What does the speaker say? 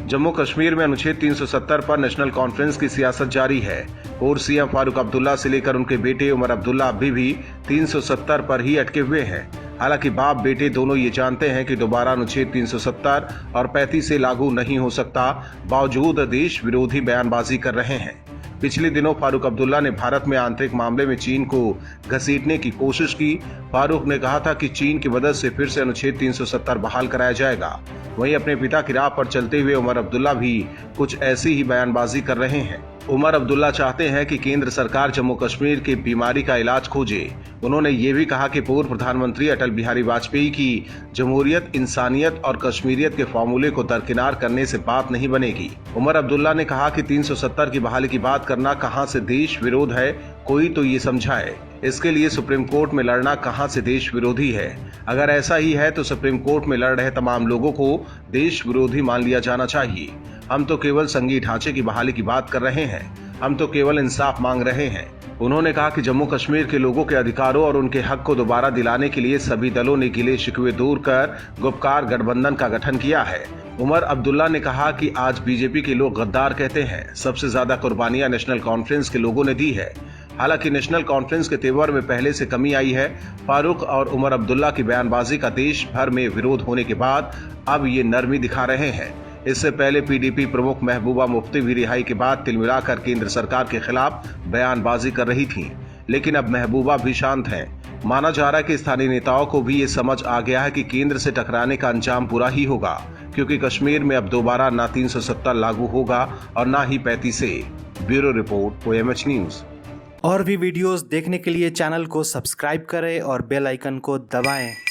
जम्मू कश्मीर में अनुच्छेद 370 पर नेशनल कॉन्फ्रेंस की सियासत जारी है। पूर्व सीएम फारूक अब्दुल्ला से लेकर उनके बेटे उमर अब्दुल्ला अभी भी 370 पर ही अटके हुए हैं। हालांकि बाप बेटे दोनों ये जानते हैं कि दोबारा अनुच्छेद 370 और 35 से लागू नहीं हो सकता, बावजूद देश विरोधी बयानबाजी कर रहे हैं। पिछले दिनों फारूक अब्दुल्ला ने भारत में आंतरिक मामले में चीन को घसीटने की कोशिश की। फारूक ने कहा था कि चीन की मदद से फिर से अनुच्छेद 370 बहाल कराया जाएगा। वहीं अपने पिता की राह पर चलते हुए उमर अब्दुल्ला भी कुछ ऐसी ही बयानबाजी कर रहे हैं। उमर अब्दुल्ला चाहते हैं कि केंद्र सरकार जम्मू कश्मीर की बीमारी का इलाज खोजे। उन्होंने ये भी कहा कि पूर्व प्रधानमंत्री अटल बिहारी वाजपेयी की जमहूरियत, इंसानियत और कश्मीरियत के फॉर्मूले को दरकिनार करने से बात नहीं बनेगी। उमर अब्दुल्ला ने कहा कि 370 की बहाली की बात करना कहां से देश विरोध है, कोई तो ये समझाए। इसके लिए सुप्रीम कोर्ट में लड़ना कहां से देश विरोधी है? अगर ऐसा ही है तो सुप्रीम कोर्ट में लड़ रहे तमाम लोगों को देश विरोधी मान लिया जाना चाहिए। हम तो केवल संघीय ढांचे की बहाली की बात कर रहे हैं, हम तो केवल इंसाफ मांग रहे हैं। उन्होंने कहा कि जम्मू कश्मीर के लोगों के अधिकारों और उनके हक को दोबारा दिलाने के लिए सभी दलों ने गिले शिकवे दूर कर गुपकार गठबंधन का गठन किया है। उमर अब्दुल्ला ने कहा कि आज बीजेपी के लोग गद्दार कहते हैं। सबसे ज्यादा कुर्बानियां नेशनल कॉन्फ्रेंस के लोगों ने दी है। हालांकि नेशनल कॉन्फ्रेंस के तेवर में पहले से कमी आई है। फारूक और उमर अब्दुल्ला की बयानबाजी का देश भर में विरोध होने के बाद अब ये नरमी दिखा रहे हैं। इससे पहले पीडीपी प्रमुख महबूबा मुफ्ती भी रिहाई के बाद तिलमिलाकर केंद्र सरकार के खिलाफ बयानबाजी कर रही थीं, लेकिन अब महबूबा भी शांत हैं। माना जा रहा है कि स्थानीय नेताओं को भी ये समझ आ गया है कि केंद्र से टकराने का अंजाम बुरा ही होगा, क्योंकि कश्मीर में अब दोबारा ना 370 लागू होगा और ना ही 35 से। Bureau report OMH news. और भी वीडियोस देखने के लिए चैनल को सब्सक्राइब करें और बेल आइकन को दबाएं।